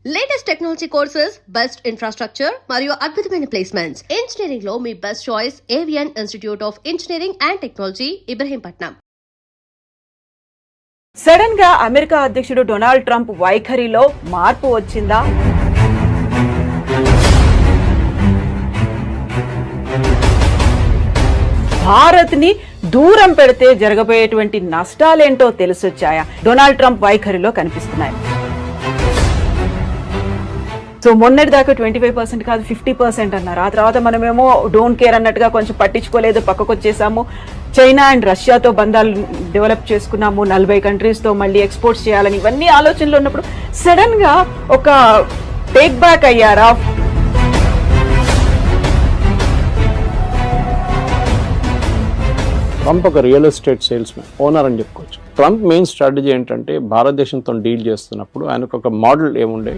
Latest technology courses, best infrastructure మరియు అద్భుతమైన placements. Engineering లో మీ best choice Avian institute of engineering and technology, Ibrahimpatnam. Sudden గా America అధ్యక్షుడు డొనాల్డ్ ట్రంప్ వైఖరిలో మార్పు వచ్చిందా? భారత్ ని దూరం పెడితే జరగబోయేటువంటి నష్టాలేంటో తెలిసొచ్చాయా? డొనాల్డ్ ట్రంప్ వైఖరిలో కనిపిస్తున్నాయి. సో మొన్నటి దాకా 25% కాదు 50% అన్నారు. ఆ తర్వాత మనమేమో డోంట్ కేర్ అన్నట్టుగా కొంచెం పట్టించుకోలేదు, పక్కకు వచ్చేసాము. చైనా అండ్ రష్యాతో బంధాలు డెవలప్ చేసుకున్నాము, 40 కంట్రీస్తో మళ్ళీ ఎక్స్పోర్ట్స్ చేయాలని ఇవన్నీ ఆలోచనలు ఉన్నప్పుడు సడన్ గా ఒక టేక్ బ్యాక్ అయ్యారా? ట్రంప్ ఒక real estate sales man, owner అని చెప్పుకోవచ్చు. ట్రంప్ మెయిన్ స్ట్రాటజీ ఏంటంటే భారతదేశంతో డీల్ చేస్తున్నప్పుడు ఆయనకు ఒక మోడల్ ఏముండే,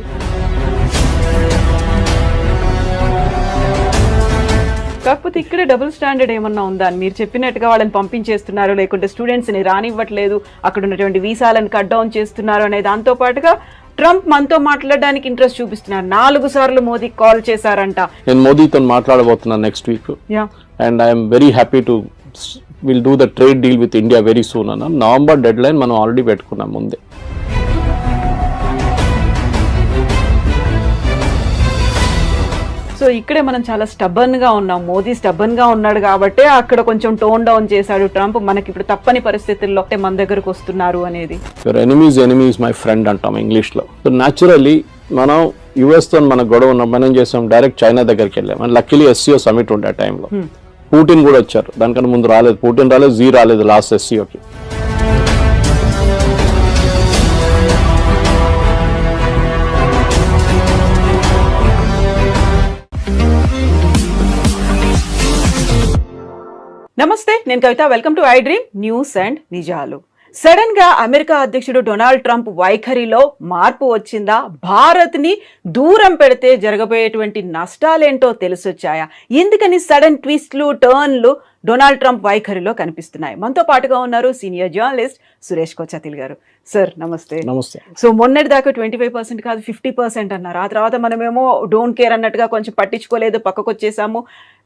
కాకపోతే ఇక్కడే డబుల్ స్టాండర్డ్ ఏమన్నా ఉందా? మీరు చెప్పినట్టుగా వాళ్ళని పంపించేస్తున్నారు, లేకుంటే స్టూడెంట్స్ని రానివ్వట్లేదు, అక్కడ ఉన్నటువంటి వీసాలను కట్ డౌన్ చేస్తున్నారు అనే దాంతో పాటుగా ట్రంప్ మనతో మాట్లాడడానికి ఇంట్రెస్ట్ చూపిస్తున్నారు. 4 సార్లు మోదీ కాల్ చేశారంట. నేను మోదీతో మాట్లాడబోతున్నాను next week, and I'm very happy to will do the trade deal with India very soon అన్న. నవంబర్ డెడ్ లైన్ మనం ఆల్రెడీ పెట్టుకున్నాం ముందే. సో ఇక్కడే మనం చాలా స్టబ్బన్ గా ఉన్నాం. మోదీ స్టబ్బన్ గా ఉన్నాడు కాబట్టి అక్కడ కొంచెం టోన్ డౌన్ చేశాడు ట్రంప్. మనకి ఇప్పుడు తప్పని పరిస్థితుల్లో మన దగ్గరకు వస్తున్నారు అనేది. యువర్ ఎనిమీస్ మై ఫ్రెండ్ అంటాం ఇంగ్లీష్ లో. సో న్యాచురల్లీ మనం యుఎస్ తో మన గొడవ ఉన్నాం, మనం చేసాం డైరెక్ట్ చైనా దగ్గరికి వెళ్ళాం. మన లక్కీలీ ఎస్సీఓ సమిట్ ఉండే ఆ టైంలో పుటిన్ కూడా వచ్చారు. దానికన్నా ముందు రాలేదు, పుటిన్ రాలేదు, జీ రాలేదు లాస్ట్ ఎస్సీఓకి. నమస్తే, నేను Kavitha. Welcome to I dream news and నిజాలు. సడన్ గా అమెరికా అధ్యక్షుడు డొనాల్డ్ ట్రంప్ వైఖరిలో మార్పు వచ్చిందా? భారత్ ని దూరం పెడితే జరగబోయేటువంటి నష్టాలేంటో తెలిసొచ్చాయా? ఎందుకని సడన్ ట్విస్ట్లు, టర్న్లు డొనాల్డ్ ట్రంప్ వైఖరిలో కనిపిస్తున్నాయి? మనతో పాటుగా ఉన్నారు సీనియర్ జర్నలిస్ట్ సురేష్ కొచ్చతిల్ గారు. సార్ నమస్తే. నమస్తే. సో మొన్నటి దాకా 25% కాదు 50% అన్నారు. ఆ తర్వాత మనమేమో డోంట్ కేర్ అన్నట్టుగా కొంచెం పట్టించుకోలేదు, పక్కకు వచ్చేసాము.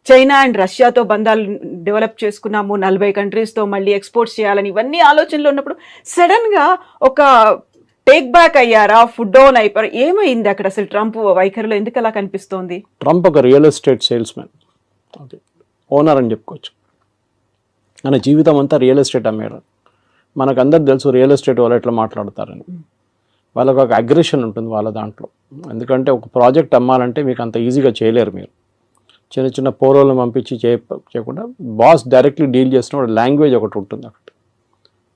చైనా అండ్ రష్యాతో బంధాలు డెవలప్ చేసుకున్నాము, 40 కంట్రీస్తో మళ్ళీ ఎక్స్పోర్ట్స్ చేయాలని ఇవన్నీ ఆలోచనలు ఉన్నప్పుడు సడన్ గా ఒక టేక్ బ్యాక్ అయ్యారా? ఫుడ్ డౌన్ అయిపోయారు? ఏమైంది అక్కడ అసలు ట్రంప్ వైఖరిలో? ఎందుకు అలా కనిపిస్తోంది? ట్రంప్ ఒక real estate sales man, owner అని చెప్పుకోవచ్చు. మన జీవితం అంతా రియల్ ఎస్టేట్ అమ్మేయడం. మనకు అందరు తెలుసు రియల్ ఎస్టేట్ వాళ్ళు ఎట్లా మాట్లాడతారని. వాళ్ళకు ఒక అగ్రెషన్ ఉంటుంది వాళ్ళ దాంట్లో. ఎందుకంటే ఒక ప్రాజెక్ట్ అమ్మాలంటే మీకు అంత ఈజీగా చేయలేరు. మీరు చిన్న చిన్న పోరోలను పంపించి చేయకుండా బాస్ డైరెక్ట్లీ డీల్ చేసిన లాంగ్వేజ్ ఒకటి ఉంటుంది అక్కడ.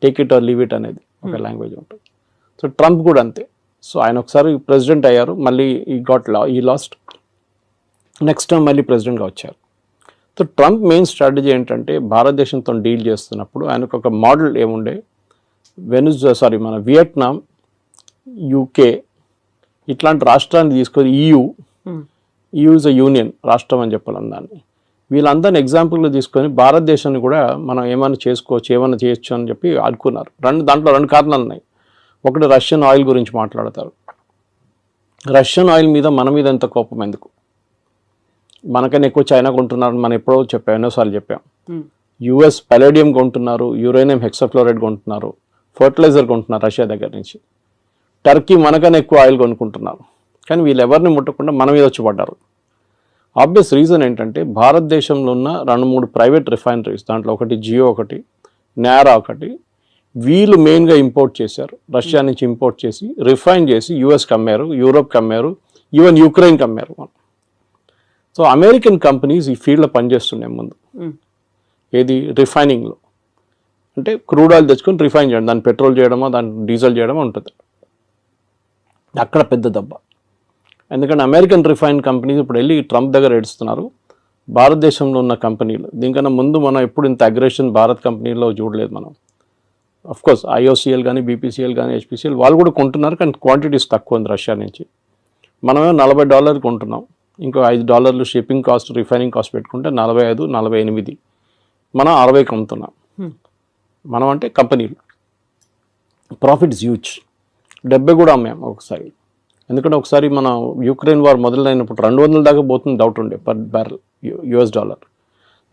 Take it or leave it అనేది ఒక లాంగ్వేజ్ ఉంటుంది. సో ట్రంప్ కూడా అంతే. సో ఆయన ఒకసారి ప్రెసిడెంట్ అయ్యారు, మళ్ళీ ఈ లాస్ట్ నెక్స్ట్ టైం మళ్ళీ ప్రెసిడెంట్గా వచ్చారు. సో ట్రంప్ మెయిన్ స్ట్రాటజీ ఏంటంటే భారతదేశంతో డీల్ చేస్తున్నప్పుడు ఆయనకు ఒక మోడల్ ఏముండే, మన వియట్నాం, యూకే ఇట్లాంటి రాష్ట్రాన్ని తీసుకొని EU ఇస్ అ యూనియన్ రాష్ట్రం అని చెప్పాలి దాన్ని. వీళ్ళందరినీ ఎగ్జాంపుల్గా తీసుకొని భారతదేశాన్ని కూడా మనం ఏమైనా చేసుకోవచ్చు, ఏమైనా చేయొచ్చు అని చెప్పి అనుకున్నారు. దాంట్లో 2 కారణాలు ఉన్నాయి. ఒకటి, రష్యన్ ఆయిల్ గురించి మాట్లాడతారు. రష్యన్ ఆయిల్ మీద మన మీద ఎంత కోపం ఎందుకు? మనకన్నా ఎక్కువ చైనా కొంటున్నారు, మనం ఎప్పుడో చెప్పాం, ఎన్నోసార్లు చెప్పాం. US పలేడియం కొంటున్నారు, యురేనియం హెక్సాఫ్లోరైడ్ కొంటున్నారు, ఫర్టిలైజర్ కొంటున్నారు రష్యా దగ్గర నుంచి. టర్కీ మనకన్నా ఎక్కువ ఆయిల్ కొనుక్కుంటున్నారు. కానీ వీళ్ళు ఎవరిని ముట్టకుండా మన మీద వచ్చి పడ్డారు. ఆబ్వియస్ రీజన్ ఏంటంటే భారతదేశంలో ఉన్న 2-3 ప్రైవేట్ రిఫైనరీస్, దాంట్లో ఒకటి జియో, ఒకటి నారా, ఒకటి వీళ్ళు మెయిన్గా ఇంపోర్ట్ చేశారు. రష్యా నుంచి ఇంపోర్ట్ చేసి రిఫైన్ చేసి యూఎస్కి అమ్మారు, యూరోప్కి అమ్మారు, ఈవెన్ యుక్రెయిన్కి అమ్మారు. సో అమెరికన్ కంపెనీస్ ఈ ఫీల్డ్లో పనిచేస్తున్నాయి ముందు. ఏది? రిఫైనింగ్లో. అంటే క్రూడ్ ఆయిల్ తెచ్చుకొని రిఫైన్ చేయడం, దాన్ని పెట్రోల్ చేయడమో దాన్ని డీజిల్ చేయడమో ఉంటుంది. అక్కడ పెద్ద దెబ్బ. ఎందుకంటే అమెరికన్ రిఫైన్ కంపెనీస్ ఇప్పుడు వెళ్ళి ట్రంప్ దగ్గర ఏడుస్తున్నారు. భారతదేశంలో ఉన్న కంపెనీలు దీనికన్నా ముందు మనం ఎప్పుడు ఇంత అగ్రెషన్ భారత్ కంపెనీలో చూడలేదు మనం. అఫ్కోర్స్ IOCL కానీ, BPCL కానీ, HPCL వాళ్ళు కూడా కొంటున్నారు, కానీ క్వాంటిటీస్ తక్కువ ఉంది రష్యా నుంచి. మనమే $40 కొంటున్నాం, ఇంకో $5 షిప్పింగ్ కాస్ట్, రిఫైనింగ్ కాస్ట్ పెట్టుకుంటే 45, 48. మనం 60 అమ్ముతున్నాం. మనం అంటే కంపెనీలు ప్రాఫిట్స్ హ్యూజ్. 70 కూడా అమ్మాం ఒకసారి. ఎందుకంటే ఒకసారి మన యుక్రెయిన్ వార్ మొదలైనప్పుడు 200 దాకా పోతుంది డౌట్ ఉండే పర్ బ్యారెల్ US డాలర్.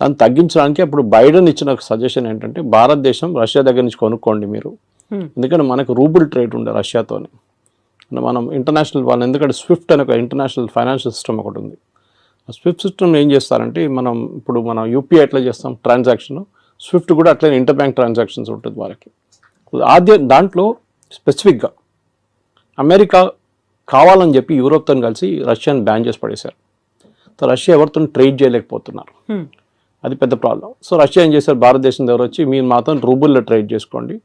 దాన్ని తగ్గించడానికి అప్పుడు బైడెన్ ఇచ్చిన సజెషన్ ఏంటంటే భారతదేశం రష్యా దగ్గర నుంచి కొనుక్కోండి మీరు, ఎందుకంటే మనకు రూబుల్ ట్రేడ్ ఉండే రష్యాతోనే. మనం ఇంటర్నేషనల్ వాళ్ళు ఎందుకంటే స్విఫ్ట్ అనే ఒక ఇంటర్నేషనల్ ఫైనాన్షియల్ సిస్టమ్ ఒకటి ఉంది. ఆ స్విఫ్ట్ సిస్టమ్ ఏం చేస్తారంటే ఇప్పుడు మనం యూపీఐ ఎట్లా చేస్తాం ట్రాన్సాక్షన్, స్విఫ్ట్ కూడా అట్లనే ఇంటర్ బ్యాంక్ ట్రాన్సాక్షన్స్ ఉంటుంది వాళ్ళకి. దాంట్లో స్పెసిఫిక్గా అమెరికా కావాలని చెప్పి యూరోప్తో కలిసి రష్యాని బ్యాన్ చేసి పడేశారు. సో రష్యా ఎవరితో ట్రేడ్ చేయలేకపోతున్నారు, అది పెద్ద ప్రాబ్లం. సో రష్యా ఏం చేశారు, భారతదేశం దగ్గర వచ్చి మీరు మాతో రూబుల్లో ట్రేడ్ చేసుకోండి,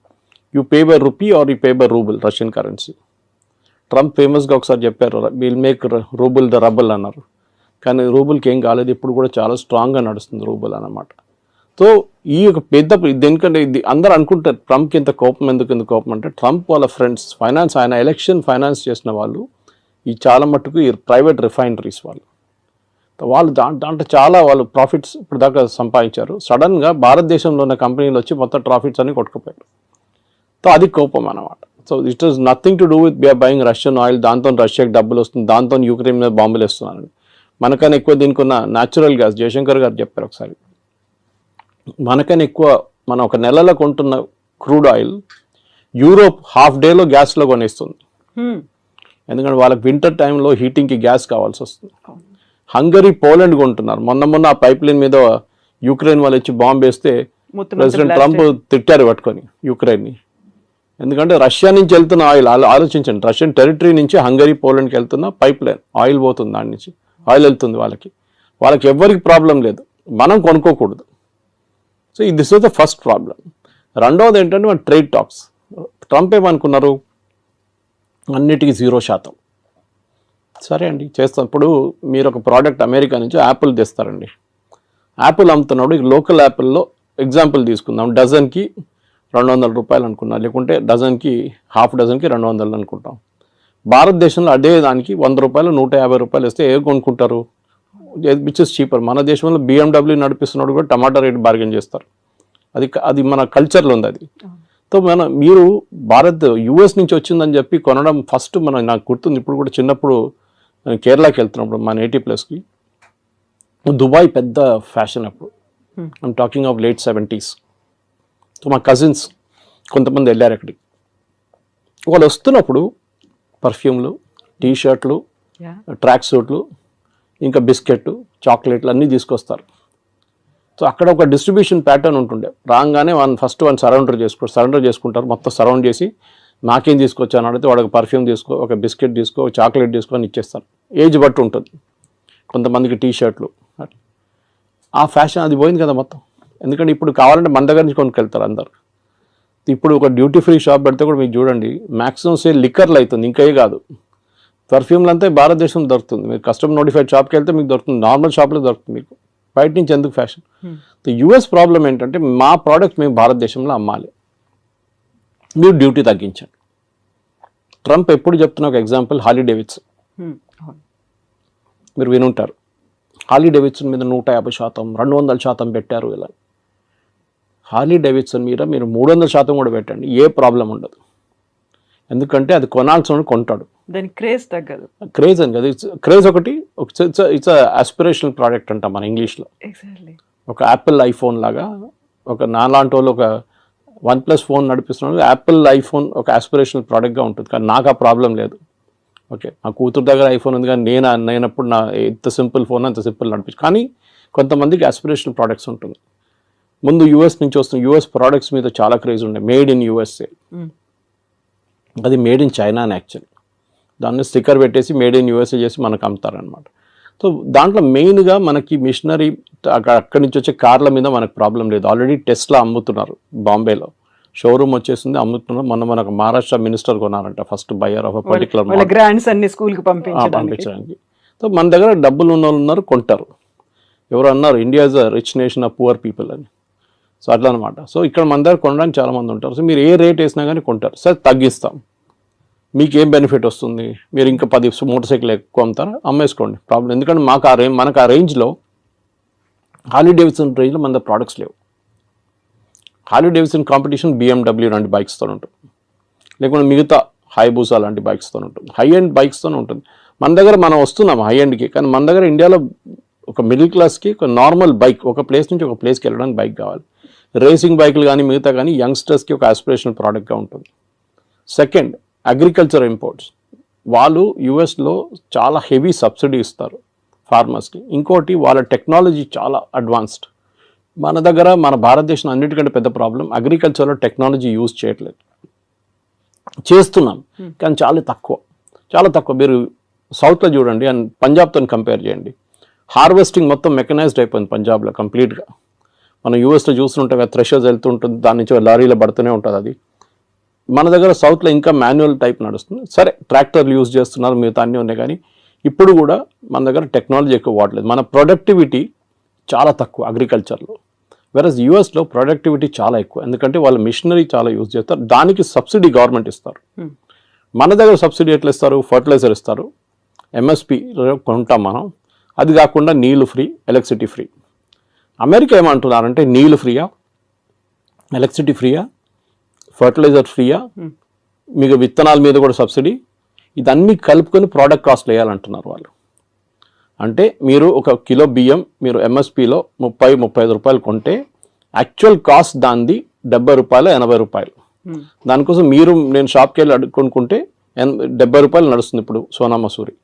you pay by rupee are you pay by rouble Russian currency. Trump ఫేమస్గా ఒకసారి చెప్పారు will make rouble the rubble అన్నారు, కానీ రూబుల్కి ఏం కాలేదు, ఇప్పుడు కూడా చాలా స్ట్రాంగ్గా నడుస్తుంది రూబుల్ అన్నమాట. సో ఈ ఒక పెద్ద ఎందుకంటే ఇది అందరూ అనుకుంటారు ట్రంప్కి ఇంత కోపం ఎందుకు కోపం అంటే ట్రంప్ వాళ్ళ ఫ్రెండ్స్ ఫైనాన్స్ ఆయన ఎలక్షన్ ఫైనాన్స్ చేసిన వాళ్ళు ఈ చాలా మట్టుకు ఈ ప్రైవేట్ రిఫైనరీస్ వాళ్ళు దాంట్లో చాలా వాళ్ళు ప్రాఫిట్స్ ఇప్పుడు దాకా సంపాదించారు. సడన్గా భారతదేశంలో ఉన్న కంపెనీలు వచ్చి మొత్తం ప్రాఫిట్స్ అన్ని కొట్టుకుపోయారు. సో అది కోపం అన్నమాట. So it is nothing to do with buying Russian oil, దాంతో రష్యాకి డబ్బులు వస్తుంది, దాంతో యూక్రెయిన్ మీద బాంబులు వేస్తున్నారని. మనకన్నా ఎక్కువ దీనికి ఉన్న న్యాచురల్ గ్యాస్ జయశంకర్ గారు చెప్పారు ఒకసారి, మనకన్నా ఎక్కువ మనం ఒక నెలలో కొంటున్న క్రూడ్ ఆయిల్ యూరోప్ హాఫ్ డేలో గ్యాస్లో కొనేస్తుంది. ఎందుకంటే వాళ్ళకి వింటర్ టైంలో హీటింగ్కి గ్యాస్ కావాల్సి వస్తుంది. హంగరీ పోలాండ్ కొంటున్నారు. మొన్న ఆ పైప్ లైన్ మీద యూక్రెయిన్ వాళ్ళు వచ్చి బాంబు వేస్తే ప్రెసిడెంట్ ట్రంప్ తిట్టారు పట్టుకొని యూక్రెయిన్ని. ఎందుకంటే రష్యా నుంచి వెళ్తున్న ఆయిల్ ఆలోచించండి, రష్యన్ టెరిటరీ నుంచి హంగరీ పోలాండ్కి వెళ్తున్న పైప్ లైన్ ఆయిల్ పోతుంది, దాని నుంచి ఆయిల్ వెళ్తుంది వాళ్ళకి ఎవరికి ప్రాబ్లం లేదు, మనం కొనుక్కోకూడదు. So this was the first problem. రెండవది ఏంటంటే మన ట్రేడ్ టాక్స్. ట్రంప్ ఏమనుకున్నారు, అన్నిటికీ 0%. సరే అండి చేస్తాం. ఇప్పుడు మీరు ఒక ప్రోడక్ట్ అమెరికా నుంచి యాపిల్ తెస్తారండి, యాపిల్ అమ్ముతున్నాడు, లోకల్ యాపిల్లో ఎగ్జాంపుల్ తీసుకుందాం, డజన్కి 200 రూపాయలు అనుకున్నాం, లేకుంటే డజన్కి హాఫ్ డజన్కి 200 అనుకుంటాం. భారతదేశంలో అదే దానికి 100 రూపాయలు 150 రూపాయలు ఇస్తే ఏ కొనుక్కుంటారు, విచ్ ఇస్ చీపర్. మన దేశంలో BMW నడిపిస్తున్నాడు కూడా టమాటా రేట్ బార్గెన్ చేస్తారు, అది మన కల్చర్లో ఉంది అది. సో మీరు US నుంచి వచ్చిందని చెప్పి కొనడం ఫస్ట్ నాకు గుర్తుంది, ఇప్పుడు కూడా చిన్నప్పుడు కేరళకి వెళ్తున్నప్పుడు మా నేటివ్ ప్లేస్కి దుబాయ్ పెద్ద ఫ్యాషన్ అప్పుడు, I'm talking of late 70s. So మా కజిన్స్ కొంతమంది వెళ్ళారు అక్కడికి. వాళ్ళు వస్తున్నప్పుడు పర్ఫ్యూమ్లు, టీషర్ట్లు, ట్రాక్ సూట్లు, ఇంకా బిస్కెట్, చాక్లెట్లు అన్నీ తీసుకొస్తారు. సో అక్కడ ఒక డిస్ట్రిబ్యూషన్ ప్యాటర్న్ ఉంటుండే, రాగానే ఫస్ట్ సరౌండర్ చేసుకుంటారు, మొత్తం సరౌండ్ చేసి నాకేం తీసుకొచ్చాను అడిగితే వాడు ఒక పర్ఫ్యూమ్ తీసుకో, ఒక బిస్కెట్ తీసుకో, ఒక చాక్లెట్ తీసుకో అని ఇచ్చేస్తారు. ఏజ్ బట్టి ఉంటుంది, కొంతమందికి టీషర్ట్లు. ఆ ఫ్యాషన్ అది పోయింది కదా మొత్తం. ఎందుకంటే ఇప్పుడు కావాలంటే మన దగ్గర నుంచి కొనుక్కెళ్తారు అందరు. ఇప్పుడు ఒక డ్యూటీ ఫ్రీ షాప్ పెడితే కూడా మీకు చూడండి మ్యాక్సిమం సేల్ లిక్కర్లు అవుతుంది, ఇంకే కాదు. పర్ఫ్యూమ్లు అంతా భారతదేశం దొరుకుతుంది, మీరు కస్టమర్ నోటిఫైడ్ షాప్కి వెళ్తే మీకు దొరుకుతుంది, నార్మల్ షాప్లో దొరుకుతుంది, మీకు బయట నుంచి ఎందుకు ఫ్యాషన్. US ప్రాబ్లం ఏంటంటే మా ప్రోడక్ట్ మేము భారతదేశంలో అమ్మాలి, మీరు డ్యూటీ తగ్గించండి. ట్రంప్ ఎప్పుడు చెప్తున్న ఒక ఎగ్జాంపుల్ హార్లీ డేవిడ్సన్, మీరు వినుంటారు. హార్లీ డేవిడ్సన్ మీద 150%, 200% పెట్టారు. ఇలా హార్లీ డేవిడ్సన్ మీద మీరు 300% కూడా పెట్టండి, ఏ ప్రాబ్లం ఉండదు. ఎందుకంటే అది కొనాల్సిన కొంటాడు, దాని క్రేజ్ తగ్గదు. క్రేజ్ అని కదా, క్రేజ్ ఒకటి, ఇట్స్ ఆస్పిరేషనల్ ప్రోడక్ట్ అంటాం మన ఇంగ్లీష్లో. ఒక యాపిల్ ఐఫోన్ లాగా, ఒక నాలాంటి వాళ్ళు ఒక OnePlus ఫోన్ నడిపిస్తున్నాడు, యాపిల్ ఐఫోన్ ఒక ఆస్పిరేషనల్ ప్రోడక్ట్గా ఉంటుంది. కానీ నాకు ఆ ప్రాబ్లం లేదు. ఓకే, నా కూతురు దగ్గర ఐఫోన్ ఉంది, కానీ నేనప్పుడు నా ఎంత సింపుల్ ఫోన్ అంత సింపుల్ నడిపించు. కానీ కొంతమందికి ఆస్పిరేషనల్ ప్రోడక్ట్స్ ఉంటుంది. ముందు US నుంచి వస్తున్న US ప్రోడక్ట్స్ మీద చాలా క్రేజ్ ఉండే, మేడ్ ఇన్ USA. అది మేడ్ ఇన్ చైనా అని యాక్చువల్లీ దాన్ని స్టిక్కర్ పెట్టేసి మేడ్ ఇన్ USA చేసి మనకు అమ్ముతారనమాట. సో దాంట్లో మెయిన్గా మనకి మిషనరీ అక్కడి నుంచి వచ్చే కార్ల మీద మనకు ప్రాబ్లం లేదు. ఆల్రెడీ టెస్లా అమ్ముతున్నారు, బాంబేలో షోరూమ్ వచ్చేసింది, అమ్ముతున్నారు. మనకు మహారాష్ట్ర మినిస్టర్ కొన్నారంట first buyer of particular grands అన్ని స్కూల్కి పంపించడానికి. సో మన దగ్గర డబ్బులు ఉన్న వాళ్ళు ఉన్నారు, కొంటారు. ఎవరు అన్నారు India is a rich nation of poor people అని. సో అట్లా అనమాట. సో ఇక్కడ మన దగ్గర కొనడానికి చాలామంది ఉంటారు. సో మీరు ఏ రేట్ వేసినా కానీ కొంటారు. సార్ తగ్గిస్తాం, మీకు ఏం బెనిఫిట్ వస్తుంది, మీరు ఇంకా 10 మోటార్ సైకిల్ ఎక్కువ అమ్ముతారా, అమ్మేసుకోండి, ప్రాబ్లం. ఎందుకంటే మనకు ఆ రేంజ్లో హార్లీ డేవిడ్సన్ రేంజ్లో మన దగ్గర ప్రోడక్ట్స్ లేవు. హార్లీ డేవిడ్సన్ కాంపిటీషన్ BMW 2 బైక్స్తో ఉంటుంది, లేకుంటే మిగతా హైబూసా లాంటి బైక్స్తో ఉంటుంది, హై ఎండ్ బైక్స్తో ఉంటుంది. మన దగ్గర మనం వస్తున్నాం హై ఎండ్కి, కానీ మన దగ్గర ఇండియాలో ఒక మిడిల్ క్లాస్కి ఒక నార్మల్ బైక్, ఒక ప్లేస్ నుంచి ఒక ప్లేస్కి వెళ్ళడానికి బైక్ కావాలి. రేసింగ్ బైకులు కానీ మిగతా కానీ యంగ్స్టర్స్కి ఒక ఆస్పిరేషనల్ ప్రోడక్ట్గా ఉంటుంది. Second, agriculture imports. వాళ్ళు యుఎస్లో చాలా హెవీ సబ్సిడీ ఇస్తారు ఫార్మర్స్కి. ఇంకోటి వాళ్ళ టెక్నాలజీ చాలా అడ్వాన్స్డ్. మన దగ్గర మన భారతదేశం అన్నిటికంటే పెద్ద ప్రాబ్లం అగ్రికల్చర్లో టెక్నాలజీ యూజ్ చేయట్లేదు. చేస్తున్నాం కానీ చాలా తక్కువ. మీరు సౌత్లో చూడండి అండ్ పంజాబ్తో కంపేర్ చేయండి. హార్వెస్టింగ్ మొత్తం మెకనైజ్డ్ అయిపోయింది పంజాబ్లో కంప్లీట్గా. మనం యూఎస్లో చూస్తుంటాం కదా, థ్రెషర్స్ వెళ్తుంటుంది, దాని నుంచి లారీలో పడుతూనే ఉంటుంది అది. మన దగ్గర సౌత్లో ఇంకా మాన్యువల్ టైప్ నడుస్తుంది. సరే ట్రాక్టర్లు యూజ్ చేస్తున్నారు, మిగతా అన్నీ ఉన్నాయి, కానీ ఇప్పుడు కూడా మన దగ్గర టెక్నాలజీ ఎక్కువ వాడలేదు. మన ప్రొడక్టివిటీ చాలా తక్కువ అగ్రికల్చర్లో. వెరస్ యూఎస్లో ప్రొడక్టివిటీ చాలా ఎక్కువ, ఎందుకంటే వాళ్ళు మిషనరీ చాలా యూజ్ చేస్తారు, దానికి సబ్సిడీ గవర్నమెంట్ ఇస్తారు. మన దగ్గర సబ్సిడీ ఎట్లా ఇస్తారు? ఫర్టిలైజర్ ఇస్తారు, ఎంఎస్పి కొంటాం మనం, అది కాకుండా నీళ్ళు ఫ్రీ, ఎలక్ట్రిసిటీ ఫ్రీ. అమెరికా ఏమంటున్నారంటే నీళ్ళు ఫ్రీయా, ఎలక్ట్రిసిటీ ఫ్రీయా, ఫర్టిలైజర్ ఫ్రీయా, మీకు విత్తనాల మీద కూడా సబ్సిడీ, ఇదన్నీ కలుపుకొని ప్రోడక్ట్ కాస్ట్లు వేయాలంటున్నారు వాళ్ళు. అంటే మీరు ఒక కిలో బియ్యం మీరు ఎంఎస్పిలో 30-35 రూపాయలు కొంటే యాక్చువల్ కాస్ట్ దానిది 70 రూపాయలు 80 రూపాయలు. దానికోసం నేను షాప్కి వెళ్ళి కొనుక్కుంటే 70 రూపాయలు నడుస్తుంది ఇప్పుడు సోనా మసూరి.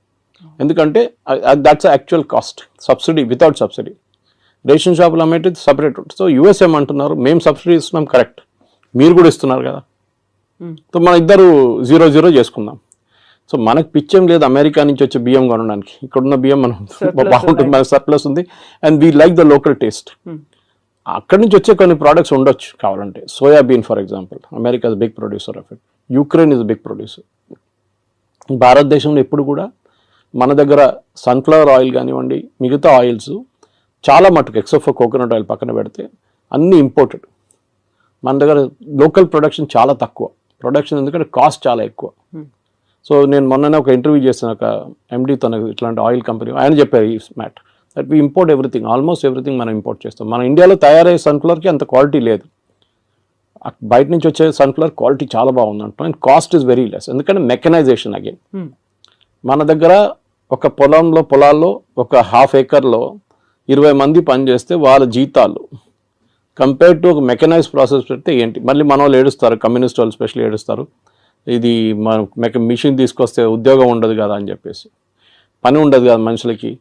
ఎందుకంటే that's actual cost, subsidy without subsidy. Ration షాపులు అమ్మేది సపరేట్ ఉంటుంది. సో యూఎస్ ఏమంటున్నారు, మేము సబ్సిడీ ఇస్తున్నాం, కరెక్ట్, మీరు కూడా ఇస్తున్నారు కదా, సో మన ఇద్దరు 0-0 చేసుకుందాం. సో మనకు పిచ్చేం లేదు అమెరికా నుంచి వచ్చే బియ్యం కొనడానికి. ఇక్కడున్న బియ్యం మనం బాగుంటుంది, మనకు సర్ప్లస్ ఉంది, and we like the local taste. అక్కడి నుంచి వచ్చే కొన్ని ప్రోడక్ట్స్ ఉండొచ్చు కావాలంటే. Soybean for example, America is big producer of it, Ukraine is big producer. భారతదేశంలో ఎప్పుడు కూడా మన దగ్గర సన్ఫ్లవర్ ఆయిల్ కానివ్వండి, మిగతా ఆయిల్స్ చాలా మటుకు ఎక్సెప్ట్ ఫర్ కోకోనట్ ఆయిల్ పక్కన పెడితే అన్నీ ఇంపోర్టెడ్. మన దగ్గర లోకల్ ప్రొడక్షన్ చాలా తక్కువ, ప్రొడక్షన్ ఎందుకంటే కాస్ట్ చాలా ఎక్కువ. సో నేను మొన్ననే ఒక ఇంటర్వ్యూ చేసిన ఒక ఎండి తన ఇట్లాంటి ఆయిల్ కంపెనీ, ఆయన చెప్పారు ఈ మ్యాట్ that we import everything, almost everything మనం ఇంపోర్ట్ చేస్తాం. మన ఇండియాలో తయారయ్యే సన్ఫ్లవర్కి అంత క్వాలిటీ లేదు, బయట నుంచి వచ్చే సన్ఫ్లవర్ క్వాలిటీ చాలా బాగుంది అంటాం, and cost is very less, ఎందుకంటే మెకనైజేషన్ అగైన్. మన దగ్గర ఒక పొలాల్లో ఒక 1/2 acre 20 మంది పనిచేస్తే వాళ్ళ జీతాలు కంపేర్ టు ఒక మెకనైజ్ ప్రాసెస్ పెడితే ఏంటి, మళ్ళీ మన వాళ్ళు ఏడుస్తారు, కమ్యూనిస్ట్ వాళ్ళు స్పెషల్లీ ఏడుస్తారు, ఇది మన మిషన్ తీసుకొస్తే ఉద్యోగం ఉండదు కదా అని చెప్పేసి. పని ఉండదు కదా మనుషులకి,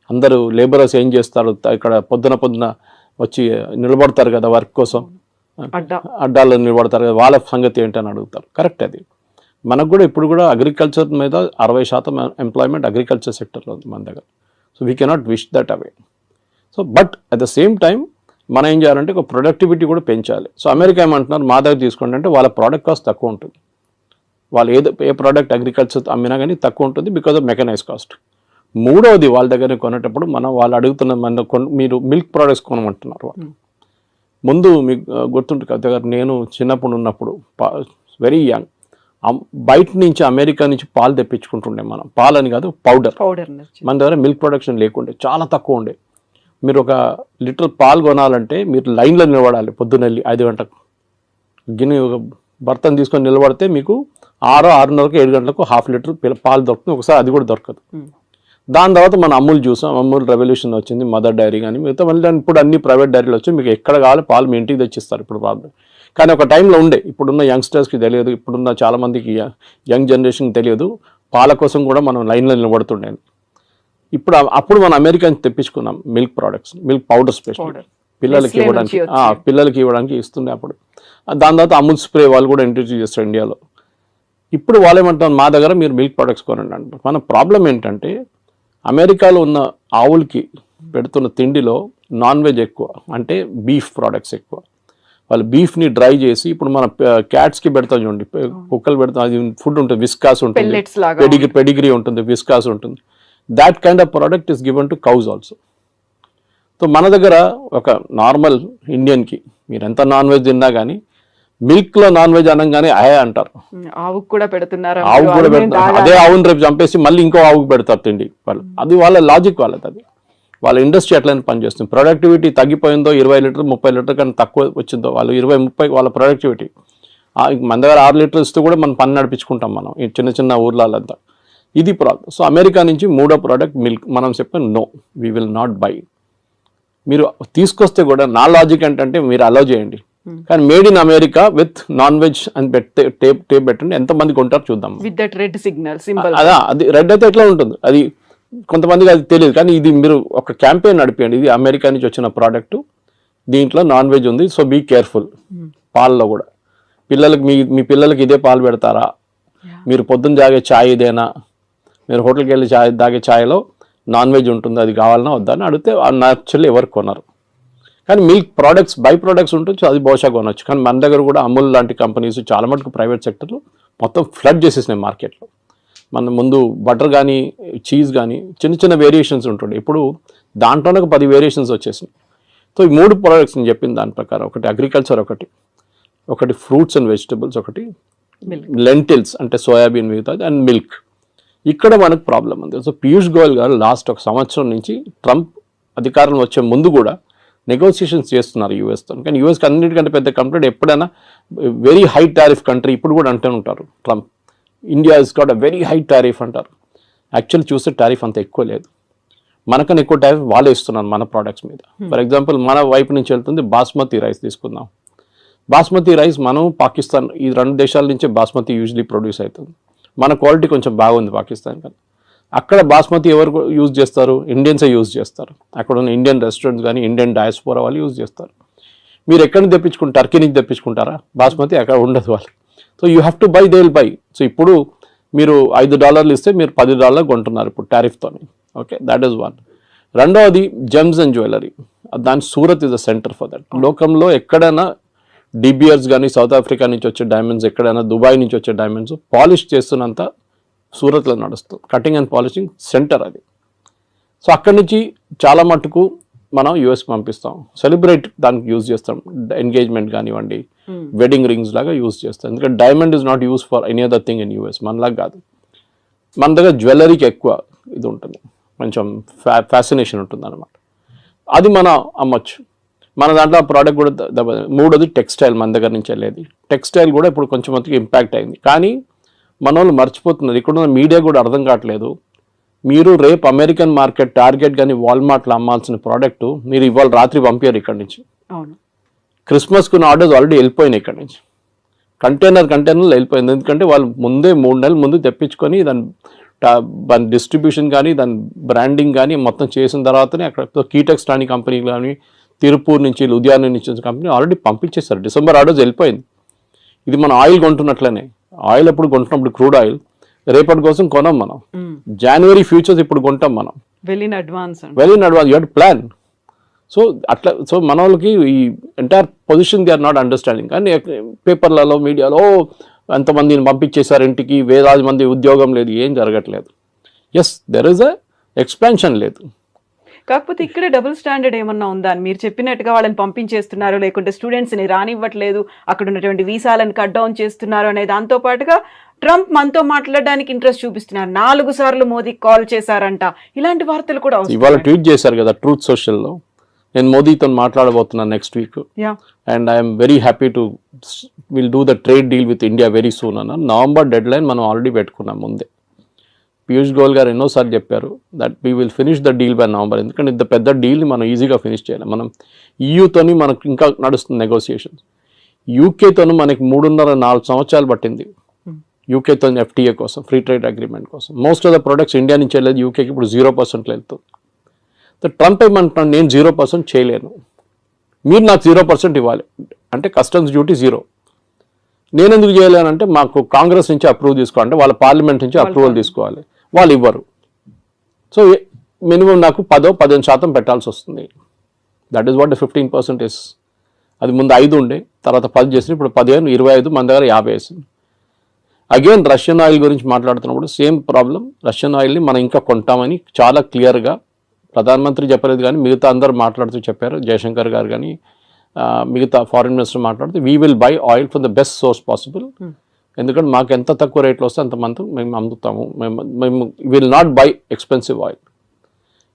అందరూ లేబరర్స్ ఏం చేస్తారు, ఇక్కడ పొద్దున వచ్చి నిలబడతారు కదా వర్క్ కోసం, అడ్డాల్లో నిలబడతారు కదా, వాళ్ళ సంగతి ఏంటని అడుగుతారు. కరెక్ట్, అది మనకు కూడా ఇప్పుడు కూడా అగ్రికల్చర్ మీద 60% ఎంప్లాయ్మెంట్ అగ్రికల్చర్ సెక్టర్లో ఉంది మన దగ్గర. So we cannot wish that away. So but at the same time మనం ఏం చేయాలంటే ఒక ప్రొడక్టివిటీ కూడా పెంచాలి. సో అమెరికా ఏమంటున్నారు, మా దగ్గర తీసుకోండి అంటే వాళ్ళ ప్రోడక్ట్ కాస్ట్ తక్కువ ఉంటుంది, వాళ్ళు ఏ ప్రోడక్ట్ అగ్రికల్చర్ అమ్మినా కానీ తక్కువ ఉంటుంది బికాజ్ ఆఫ్ మెకనైజ్ కాస్ట్. మూడవది, వాళ్ళ దగ్గర కొనేటప్పుడు వాళ్ళు అడుగుతున్న మీరు మిల్క్ ప్రోడక్ట్స్ కొనమంటున్నారు వాళ్ళు. ముందు మీకు గుర్తుంటుంది కదా, నేను చిన్నప్పుడు ఉన్నప్పుడు వెరీ యంగ్, బయట నుంచి అమెరికా నుంచి పాలు తెప్పించుకుంటుండే మనం, పాలని కాదు పౌడర్. మన దగ్గర మిల్క్ ప్రొడక్షన్ లేకుండే, చాలా తక్కువ ఉండే. మీరు ఒక లీటర్ పాలు కొనాలంటే మీరు లైన్లో నిలబడాలి, పొద్దున్నెళ్ళి 5 గంటలకు గిన్నె ఒక బర్తన్ తీసుకొని నిలబడితే మీకు 6:30కు 7 గంటలకు 1/2 లీటర్ పాలు దొరుకుతుంది, ఒకసారి అది కూడా దొరకదు. దాని తర్వాత మన అమూల్ చూసాం, అమూల్ రెవల్యూషన్ వచ్చింది, మదర్ డైరీ కానీ మిగతా మళ్ళీ ఇప్పుడు అన్ని ప్రైవేట్ డైరీలు వచ్చి మీకు ఎక్కడ కావాలి పాలు మీ ఇంటికి తెచ్చిస్తారు ఇప్పుడు ప్రాబ్లం. కానీ ఒక టైంలో ఉండే, ఇప్పుడున్న యంగ్స్టర్స్కి తెలియదు, ఇప్పుడున్న చాలామందికి యంగ్ జనరేషన్కి తెలియదు, పాల కోసం కూడా మనం లైన్లో నిలబడుతుండే. అప్పుడు మనం అమెరికా నుంచి తెప్పించుకున్నాం milk products, milk powder special పిల్లలకి ఇవ్వడానికి ఇస్తుండే అప్పుడు. దాని తర్వాత అమూల్ స్ప్రే వాళ్ళు కూడా ఇంట్రడ్యూస్ చేస్తారు ఇండియాలో. ఇప్పుడు వాళ్ళు ఏమంటారు, మా దగ్గర మీరు మిల్క్ ప్రోడక్ట్స్ కొనండి అంటారు. మన ప్రాబ్లం ఏంటంటే అమెరికాలో ఉన్న ఆవులకి పెడుతున్న తిండిలో నాన్ వెజ్ ఎక్కువ, అంటే బీఫ్ ప్రోడక్ట్స్ ఎక్కువ. వాళ్ళు బీఫ్ని డ్రై చేసి, ఇప్పుడు మన క్యాట్స్కి పెడతాం చూడండి, కుక్కలు పెడతాం, అది ఫుడ్ ఉంటుంది, విస్కాస్ ఉంటుంది, పెడిగ్రీ ఉంటుంది, విస్కాస్ ఉంటుంది. That kind of product is given to cows also. So మన దగ్గర ఒక నార్మల్ ఇండియన్కి మీరు ఎంత నాన్ వెజ్ తిన్నా కానీ మిల్క్లో నాన్ వెజ్ అనగానే అయా అంటారు, ఆవుకు కూడా పెడుతున్నారు, అదే ఆవును రేపు చంపేసి మళ్ళీ ఇంకో ఆవుకు పెడతారు తిండి వాళ్ళు. అది వాళ్ళ లాజిక్ వాళ్ళది, అది వాళ్ళ ఇండస్ట్రీ అట్లనే పనిచేస్తుంది. ప్రొడక్టివిటీ తగ్గిపోయిందో 20 లీటర్ 30 లీటర్ కన్నా తక్కువ వచ్చిందో, వాళ్ళు 20-30 వాళ్ళ ప్రొడక్టివిటీ. మన దగ్గర 6 లీటర్లు ఇస్తూ కూడా మనం పని నడిపించుకుంటాం మనం ఈ చిన్న చిన్న ఊర్లంతా. ఇది ప్రాబ్లం. సో అమెరికా నుంచి మూడో ప్రోడక్ట్ మిల్క్. మనం చెప్పాం no, we will not buy. మీరు తీసుకొస్తే కూడా నా లాజిక్ ఏంటంటే మీరు అలౌ చేయండి, కానీ made in America with non veg అని టేప్ పెట్టండి, ఎంతమంది కొంటారు చూద్దాం. With that red signal symbol. అదా, అది రెడ్ అయితే ఎట్లా ఉంటుంది, అది కొంతమందికి అది తెలియదు. కానీ ఇది మీరు ఒక క్యాంపెయిన్ నడిపేయండి, ఇది అమెరికా నుంచి వచ్చిన ప్రోడక్ట్, దీంట్లో నాన్ వెజ్ ఉంది, సో బీ కేర్ఫుల్. పాలలో కూడా పిల్లలకి మీ పిల్లలకి ఇదే పాలు పెడతారా, మీరు పొద్దున్న తాగే ఛాయ్ ఇదేనా, మీరు హోటల్కి వెళ్ళి తాగే ఛాయ్లో నాన్ వెజ్ ఉంటుంది, అది కావాలన్నా వద్దా అని అడిగితే న్యాచురల్లీ ఎవరు కొనరు. కానీ మిల్క్ ప్రోడక్ట్స్ బై ప్రోడక్ట్స్ ఉంటుంది, అది బహుశా కొనవచ్చు. కానీ మన దగ్గర కూడా అమూల్ లాంటి కంపెనీస్ చాలా మటుకు ప్రైవేట్ సెక్టర్లో మొత్తం ఫ్లడ్ చేసేసినాయి మార్కెట్లో. మన ముందు బటర్ కానీ చీజ్ కానీ చిన్న చిన్న వేరియేషన్స్ ఉంటుండే, ఇప్పుడు దాంట్లోనే ఒక 10 వేరియేషన్స్ వచ్చేసినాయి. సో ఈ 3 ప్రోడక్ట్స్ నేను చెప్పిన దాని ప్రకారం, ఒకటి అగ్రికల్చర్, ఒకటి ఫ్రూట్స్ అండ్ వెజిటబుల్స్, ఒకటి లెంటిల్స్ అంటే సోయాబీన్ మిగతాది, అండ్ మిల్క్. ఇక్కడ మనకు ప్రాబ్లం ఉంది. సో పీయూష్ గోయల్ గారు లాస్ట్ 1 సంవత్సరం నుంచి ట్రంప్ అధికారం వచ్చే ముందు కూడా నెగోసియేషన్స్ చేస్తున్నారు యూఎస్తో. కానీ యూఎస్కి అన్నిటికంటే పెద్ద కంప్లైంట్ ఎప్పుడైనా వెరీ హై టారిఫ్ కంట్రీ, ఇప్పుడు కూడా అంటూ ఉంటారు Trump, India is got a very high tariff అంటారు. యాక్చువల్లీ చూస్తే టారిఫ్ అంత ఎక్కువ లేదు, మనకన్నా ఎక్కువ టారిఫ్ వాళ్ళే ఇస్తున్నారు మన ప్రోడక్ట్స్ మీద. ఫర్ ఎగ్జాంపుల్ మన వైపు నుంచి వెళ్తుంది బాస్మతి రైస్ తీసుకుందాం. బాస్మతి రైస్ మనం పాకిస్తాన్, ఈ 2 దేశాల నుంచే బాస్మతి యూజువలీ ప్రొడ్యూస్ అవుతుంది. మన క్వాలిటీ కొంచెం బాగుంది పాకిస్తాన్ కానీ. అక్కడ బాస్మతి ఎవరు యూజ్ చేస్తారు, ఇండియన్సే యూజ్ చేస్తారు. అక్కడ ఉన్న ఇండియన్ రెస్టారెంట్స్ కానీ ఇండియన్ డయాస్పోరా వాళ్ళు యూజ్ చేస్తారు. మీరు ఎక్కడి నుంచి తెప్పించుకుంటారు, టర్కీ నుంచి తెప్పించుకుంటారా బాస్మతి, అక్కడ ఉండదు వాళ్ళు. So you have to buy, they will buy. So ఇప్పుడు మీరు $5 ఇస్తే మీరు $10 కొంటున్నారు ఇప్పుడు టారిఫ్తో. Okay, that is one. రెండవది జెమ్స్ అండ్ జ్యువెలరీ, దాని Surat is a centre for that. లోకంలో ఎక్కడైనా డిబియర్స్ కానీ సౌత్ ఆఫ్రికా నుంచి వచ్చే డైమండ్స్, ఎక్కడైనా దుబాయ్ నుంచి వచ్చే డైమండ్స్ పాలిష్ చేస్తున్నంత సూరత్లో నడుస్తుంది. కటింగ్ అండ్ పాలిషింగ్ సెంటర్ అది. సో అక్కడి నుంచి చాలా మటుకు మనం యూఎస్కి పంపిస్తాం, సెలబ్రేట్ దానికి యూజ్ చేస్తాం, ఎంగేజ్మెంట్ కానివ్వండి, వెడ్డింగ్ రింగ్స్ లాగా యూజ్ చేస్తాం. ఎందుకంటే diamond is not use for any other thing in US, మనలాగా కాదు. మన దగ్గర జ్యువెలరీకి ఎక్కువ ఇది ఉంటుంది, కొంచెం ఫ్యాసినేషన్ ఉంటుంది అనమాట. అది మనం అమ్మొచ్చు. మన దాంట్లో ఆ ప్రోడక్ట్ కూడా మూడోది టెక్స్టైల్, మన దగ్గర నుంచి వెళ్ళేది టెక్స్టైల్ కూడా ఇప్పుడు కొంచెం మందికి ఇంపాక్ట్ అయింది. కానీ మన వాళ్ళు మర్చిపోతున్నారు, ఇక్కడ ఉన్న మీడియా కూడా అర్థం కావట్లేదు. మీరు రేపు అమెరికన్ మార్కెట్ టార్గెట్ కానీ వాల్మార్ట్లో అమ్మాల్సిన ప్రోడక్ట్ మీరు ఇవాళ రాత్రి పంపారు ఇక్కడి నుంచి. క్రిస్మస్కు ఆర్డర్స్ ఆల్రెడీ వెళ్ళిపోయినాయి ఇక్కడి నుంచి, కంటైనర్లు వెళ్ళిపోయింది. ఎందుకంటే వాళ్ళు ముందే 3 నెలల ముందు తెప్పించుకొని దాని డిస్ట్రిబ్యూషన్ కానీ దాని బ్రాండింగ్ కానీ మొత్తం చేసిన తర్వాతనే అక్కడ కీటెక్స్ లాంటి కంపెనీ కానీ తిరుపూర్ నుంచి లుధియానా నుంచి కంపెనీ ఆల్రెడీ పంపించేస్తారు. డిసెంబర్ ఆర్డర్స్ వెళ్ళిపోయింది. ఇది మనం ఆయిల్ కొంటున్నట్లనే, ఆయిల్ ఎప్పుడు కొంటున్నప్పుడు క్రూడ్ ఆయిల్ రేపటి కోసం కొనం మనం, జనవరి ఫ్యూచర్స్ ఇప్పుడు కొంటాం మనం, well in advance you have to plan. So అట్లా, సో మన వాళ్ళకి ఈ entire position they are not understanding. కానీ పేపర్లలో మీడియాలో ఎంతమందిని పంపించేశారు ఇంటికి, వేలాది మంది ఉద్యోగం లేదు, ఏం జరగట్లేదు. Yes, there is a expansion లేదు. కాకపోతే ఇక్కడే డబుల్ స్టాండర్డ్ ఏమన్నా ఉందా అని మీరు చెప్పినట్టుగా వాళ్ళని పంపించేస్తున్నారు, లేకుంటే స్టూడెంట్స్ని రానివ్వట్లేదు, అక్కడ ఉన్నటువంటి వీసాలను కట్ డౌన్ చేస్తున్నారు అనే దాంతో పాటుగా ట్రంప్ మనతో మాట్లాడడానికి ఇంట్రెస్ట్ చూపిస్తున్నారు. 4 సార్లు మోదీకి కాల్ చేశారంట, ఇలాంటి వార్తలు కూడా ఇవాళ ట్వీట్ చేశారు కదా ట్రూత్ సోషల్లో, నేను మోదీతో మాట్లాడబోతున్నాను next week, and I'm very happy to will do the trade deal with India very soon అన్న. నవంబర్ డెడ్ లైన్ మనం ఆల్రెడీ పెట్టుకున్నాం ముందే. పీయూష్ గోయల్ గారు ఎన్నోసార్లు చెప్పారు that we will finish the deal by November. ఎందుకంటే ఇంత పెద్ద డీల్ని మనం ఈజీగా ఫినిష్ చేయాలి. మనం ఈయూతోని మనకు ఇంకా నడుస్తుంది నెగోసియేషన్స్. యూకేతోను మనకి 3.5-4 సంవత్సరాలు పట్టింది యూకేతో ఎఫ్టీఏ కోసం, ఫ్రీ ట్రేడ్ అగ్రిమెంట్ కోసం. Most of the products India నుంచి వెళ్ళేది యూకేకి ఇప్పుడు 0% వెళ్తుంది. ట్రంప్ ఏమంటున్నాను, నేను 0% చేయలేను, మీరు నాకు 0% ఇవ్వాలి అంటే కస్టమ్స్ డ్యూటీ 0. నేను ఎందుకు చేయలేనంటే మాకు కాంగ్రెస్ నుంచి అప్రూవ్ తీసుకోవాలంటే వాళ్ళ పార్లమెంట్ నుంచి అప్రూవల్ తీసుకోవాలి, వాళ్ళు ఇవ్వరు. సో మినిమం నాకు 10-15% పెట్టాల్సి వస్తుంది. That is what 15% is. అది ముందు 5 ఉండే, తర్వాత 10 చేసి ఇప్పుడు 15, 25, మన దగ్గర 50 వేసింది. అగైన్ రష్యన్ ఆయిల్ గురించి మాట్లాడుతున్నప్పుడు సేమ్ ప్రాబ్లం. రష్యన్ ఆయిల్ని మనం ఇంకా కొంటామని చాలా క్లియర్గా ప్రధానమంత్రి చెప్పలేదు, కానీ మిగతా అందరూ మాట్లాడుతూ చెప్పారు. జయశంకర్ గారు కానీ మిగతా ఫారిన్ మినిస్టర్ మాట్లాడుతూ we will buy oil from the best source possible. ఎందుకంటే మాకు ఎంత తక్కువ రేట్లో వస్తే అంతమంది మేము అమ్ముతాము. మేము will not by expensive oil.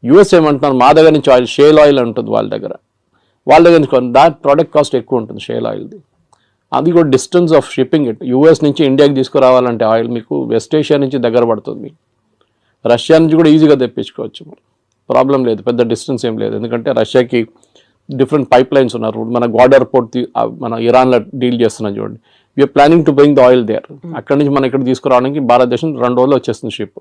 US ఏమంటున్నారు, మా దగ్గర నుంచి ఆయిల్, షేల్ ఆయిల్ ఉంటుంది వాళ్ళ దగ్గర నుంచి దాట్ ప్రోడక్ట్ కాస్ట్ ఎక్కువ ఉంటుంది షేల్ ఆయిల్ది. అది కూడా distance of shipping it. US నుంచి ఇండియాకి తీసుకురావాలంటే ఆయిల్ మీకు వెస్ట్ ఏషియా నుంచి దగ్గర పడుతుంది. రష్యా నుంచి కూడా ఈజీగా తెప్పించుకోవచ్చు, ప్రాబ్లం లేదు, పెద్ద డిస్టెన్స్ ఏం లేదు. ఎందుకంటే రష్యాకి డిఫరెంట్ పైప్ లైన్స్ ఉన్నారు. మన గ్వాడర్ పోర్ట్ మన ఇరాన్లో డీల్ చేస్తున్నాం చూడండి. We are planning to bring the oil there. అక్కడి నుంచి మనం ఇక్కడ తీసుకురావడానికి భారతదేశం 2 రోజులు వచ్చేస్తుంది షిప్,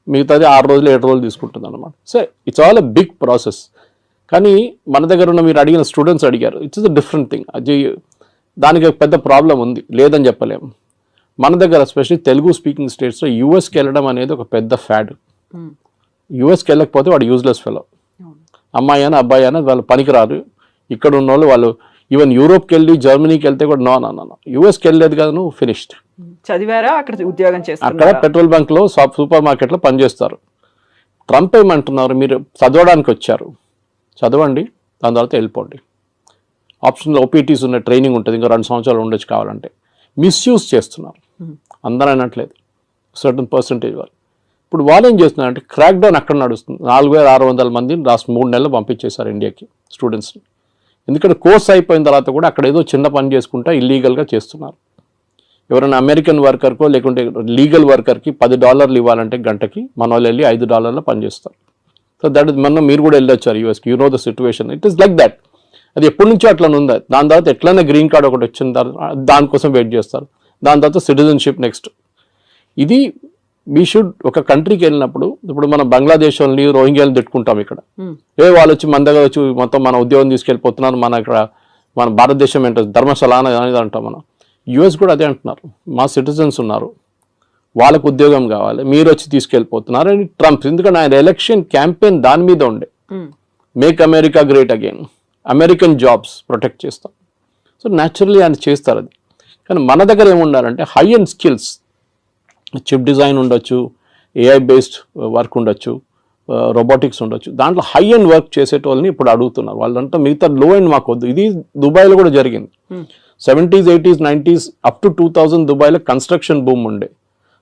మిగతాది 6 రోజులు 7 రోజులు తీసుకుంటుంది అనమాట. So it's all a big process. కానీ మన దగ్గర ఉన్న మీరు అడిగిన స్టూడెంట్స్ అడిగారు, ఇట్స్ అ డిఫరెంట్ థింగ్. అది దానికి పెద్ద ప్రాబ్లం ఉంది, లేదని చెప్పలేము. మన దగ్గర ఎస్పెషల్లీ తెలుగు స్పీకింగ్ స్టేట్స్లో యూఎస్కి వెళ్ళడం అనేది ఒక పెద్ద ఫ్యాడ్. యూఎస్కి వెళ్ళకపోతే వాడు యూజ్లెస్ ఫెలో. అమ్మాయి అయినా అబ్బాయి అయినా వాళ్ళు పనికిరారు. ఇక్కడ ఉన్న వాళ్ళు ఈవెన్ యూరోప్కి వెళ్ళి జర్మనీకి వెళ్తే కూడా నో యూఎస్కి వెళ్ళలేదు కదా నువ్వు ఫినిష్డ్. చదివారా, అక్కడ ఉద్యోగం చేస్తారు, అక్కడ పెట్రోల్ బంక్లో సూపర్ మార్కెట్లో పనిచేస్తారు. ట్రంప్ ఏమంటున్నారు, మీరు చదవడానికి వచ్చారు, చదవండి, దాని తర్వాత వెళ్ళిపోండి. ఆప్షన్లో ఓపీటీస్ ఉన్న ట్రైనింగ్ ఉంటుంది, ఇంకా 2 సంవత్సరాలు ఉండొచ్చు కావాలంటే. మిస్యూజ్ చేస్తున్నారు, అందరూ అనట్లేదు, సర్టన్ పర్సంటేజ్ వాళ్ళు. ఇప్పుడు వాళ్ళు ఏం చేస్తున్నారంటే క్రాక్ డౌన్ అక్కడ నడుస్తుంది. 4600 మందిని లాస్ట్ 3 నెలలు పంపించేశారు ఇండియాకి స్టూడెంట్స్ని. ఎందుకంటే కోర్స్ అయిపోయిన తర్వాత కూడా అక్కడ ఏదో చిన్న పని చేసుకుంటా ఇల్లీగల్గా చేస్తున్నారు. ఎవరైనా అమెరికన్ వర్కర్కో లేకుంటే లీగల్ వర్కర్కి $10 ఇవ్వాలంటే గంటకి, మన వాళ్ళు వెళ్ళి $5 పనిచేస్తారు. సో దట్ ఇస్ మొన్న మీరు కూడా వెళ్ళొచ్చారు యూఎస్కి, you know the situation. It is like that. అది ఎప్పటి నుంచో అట్లా ఉంది. దాని తర్వాత ఎట్లయినా గ్రీన్ కార్డ్ ఒకటి వచ్చిన తర్వాత దానికోసం వెయిట్ చేస్తారు. దాని తర్వాత సిటిజన్షిప్ నెక్స్ట్. ఇది వీ షుడ్ ఒక కంట్రీకి వెళ్ళినప్పుడు, ఇప్పుడు మనం బంగ్లాదేశ్ వాళ్ళని రోహింగ్యాలను తిట్టుకుంటాం ఇక్కడ, వాళ్ళు వచ్చి మన దగ్గర వచ్చి మొత్తం మన ఉద్యోగం తీసుకెళ్ళిపోతున్నారు, మన ఇక్కడ మన భారతదేశం ఏంటో ధర్మశాల అనేది అంటాం మనం. యూఎస్ కూడా అదే అంటున్నారు, మా సిటిజన్స్ ఉన్నారు, వాళ్ళకు ఉద్యోగం కావాలి, మీరు వచ్చి తీసుకెళ్ళిపోతున్నారు అని ట్రంప్. ఎందుకంటే ఆయన ఎలక్షన్ క్యాంపెయిన్ దాని మీద ఉండే, make America great again, American jobs protect చేస్తాం. సో న్యాచురల్లీ ఆయన చేస్తారు అది. కానీ మన దగ్గర ఏముండాలంటే high end skills, chip design ఉండొచ్చు, ఏఐ బేస్డ్ వర్క్ ఉండొచ్చు, రోబోటిక్స్ ఉండొచ్చు, దాంట్లో హై అండ్ వర్క్ చేసేటోళ్ళని ఇప్పుడు అడుగుతున్నారు. వాళ్ళంతా మిగతా లో అండ్ మాకు వద్దు. ఇది దుబాయ్లో కూడా జరిగింది. 70s, 80s, 90s up to 2000 దుబాయ్లో కన్స్ట్రక్షన్ బూమ్ ఉండే.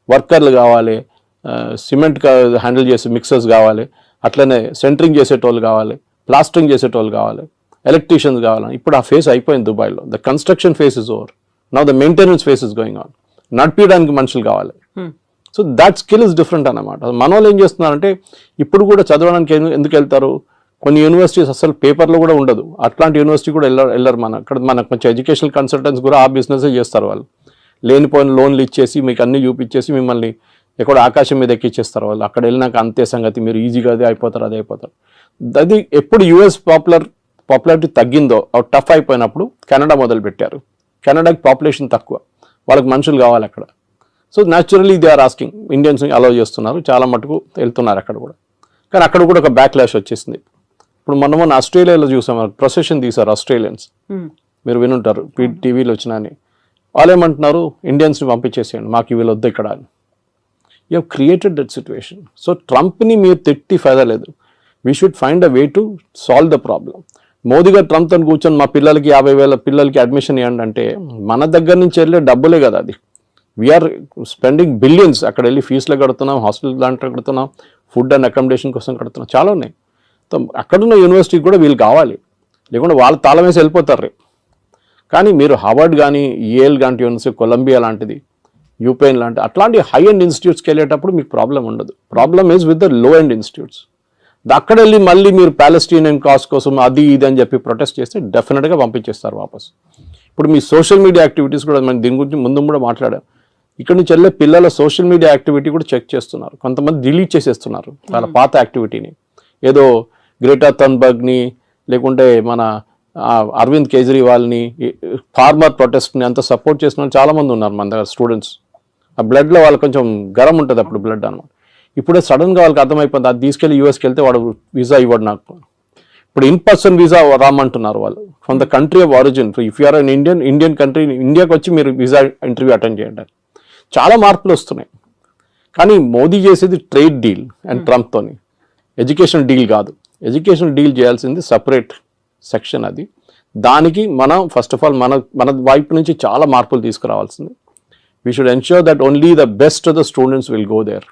వర్కర్లు కావాలి, సిమెంట్ హ్యాండిల్ చేసే మిక్సర్స్ కావాలి, అట్లనే సెంటరింగ్ చేసేటోళ్ళు కావాలి, ప్లాస్టరింగ్ చేసేటోళ్ళు కావాలి, ఎలక్ట్రీషియన్స్ కావాలని. ఇప్పుడు ఆ ఫేస్ అయిపోయింది దుబాయ్లో. The construction face is over, now the maintenance face is going on. నడిపించడానికి మనుషులు కావాలి. So that skill is different అన్నమాట. మన వాళ్ళు ఏం చేస్తున్నారంటే ఇప్పుడు కూడా చదవడానికి ఎందుకు వెళ్తారు, కొన్ని యూనివర్సిటీస్ అసలు పేపర్లో కూడా ఉండదు, అట్లాంటి యూనివర్సిటీ కూడా వెళ్ళరు. మన కొంచెం ఎడ్యుకేషనల్ కన్సల్టెంట్స్ కూడా ఆ బిజినెస్ చేస్తారు. వాళ్ళు లేనిపోయిన లోన్లు ఇచ్చేసి మీకు అన్ని చూపించేసి మిమ్మల్ని ఎక్కడ ఆకాశం మీద ఎక్కిచ్చేస్తారు వాళ్ళు. అక్కడ వెళ్ళినాక అంతే సంగతి, మీరు ఈజీగా అదే అయిపోతారు. అది ఎప్పుడు యూఎస్ పాపులారిటీ తగ్గిందో, టఫ్ అయిపోయినప్పుడు కెనడా మొదలు పెట్టారు. కెనడాకి పాపులేషన్ తక్కువ, వాళ్ళకి మనుషులు కావాలి అక్కడ. So naturally they are asking, Indians allow చేస్తున్నారు, చాలా మటుకు వెళ్తున్నారు అక్కడ కూడా. కానీ అక్కడ కూడా ఒక బ్యాక్ లాష్ వచ్చేసింది. ఇప్పుడు మొన్న ఆస్ట్రేలియాలో చూసాం, ప్రొసెషన్ తీశారు ఆస్ట్రేలియన్స్, మీరు వినుంటారు, టీవీలో వచ్చినాని. వాళ్ళు ఏమంటున్నారు, ఇండియన్స్ని పంపించేసేయండి, మాకు వీళ్ళు వద్దు ఇక్కడ అని. You have created that situation. So ట్రంప్ని మీరు తిట్టి ఫైదా లేదు. We should find a way to solve the problem. Modi garu ట్రంప్తో కూర్చొని మా పిల్లలకి 50,000 పిల్లలకి అడ్మిషన్ ఇవ్వండి అంటే మన దగ్గర నుంచి వెళ్ళే డబ్బులే కదా అది. We are spending billions. అక్కడ వెళ్ళి ఫీజులు కడుతున్నాం, హాస్టల్ దాంట్లో కడుతున్నాం, ఫుడ్ అండ్ అకామిడేషన్ కోసం కడుతున్నాం, చాలా ఉన్నాయి. అక్కడున్న యూనివర్సిటీకి కూడా వీళ్ళు కావాలి, లేకుంటే వాళ్ళు తాళం వేసి వెళ్ళిపోతారు రేపు. కానీ మీరు హార్వర్డ్ కానీ, ఏఎల్ లాంటి యూనివర్సిటీ, కొలంబియా లాంటిది, యూపెన్ లాంటి అట్లాంటి హై అండ్ ఇన్స్టిట్యూట్స్కి వెళ్ళేటప్పుడు మీకు ప్రాబ్లం ఉండదు. Problem is with the low and institutes. అక్కడ వెళ్ళి మళ్ళీ మీరు ప్యాలెస్టీనియన్ కాజ్ కోసం అది ఇది అని చెప్పి ప్రొటెస్ట్ చేస్తే డెఫినెట్గా పంపించేస్తారు వాపస్. ఇప్పుడు మీ సోషల్ మీడియా యాక్టివిటీస్ కూడా మనం దీని గురించి ముందు కూడా మాట్లాడాం. ఇక్కడ నుంచి వెళ్ళే పిల్లల సోషల్ మీడియా యాక్టివిటీ కూడా చెక్ చేస్తున్నారు. కొంతమంది డిలీట్ చేసేస్తున్నారు వాళ్ళ పాత యాక్టివిటీని. ఏదో గ్రేటా థన్బర్గ్ని లేకుంటే మన అరవింద్ కేజ్రీవాల్ని, ఫార్మర్ ప్రొటెస్ట్ని అంత సపోర్ట్ చేసిన వాళ్ళు చాలామంది ఉన్నారు మన దగ్గర స్టూడెంట్స్. ఆ బ్లడ్లో వాళ్ళకి కొంచెం గరం ఉంటుంది అప్పుడు బ్లడ్ అనమాట. ఇప్పుడే సడన్గా వాళ్ళకి అర్థమైపోయింది, అది తీసుకెళ్ళి యూఎస్కి వెళ్తే వాడు వీసా ఇవ్వడు నాకు. ఇప్పుడు ఇన్ పర్సన్ వీసా రామంటున్నారు వాళ్ళు from the country of origin. If you are an Indian country, ఇండియాకి వచ్చి మీరు వీసా ఇంటర్వ్యూ అటెండ్ చేయండి. చాలా మార్పులు వస్తున్నాయి. కానీ మోదీ చేసేది ట్రేడ్ డీల్ అండ్ ట్రంప్తోని, ఎడ్యుకేషన్ డీల్ కాదు. ఎడ్యుకేషన్ డీల్ చేయాల్సింది సపరేట్ సెక్షన్ అది. దానికి మనం ఫస్ట్ ఆఫ్ ఆల్ మన వైపు నుంచి చాలా మార్పులు తీసుకురావాల్సింది. We should ensure that only the best of the students will go there.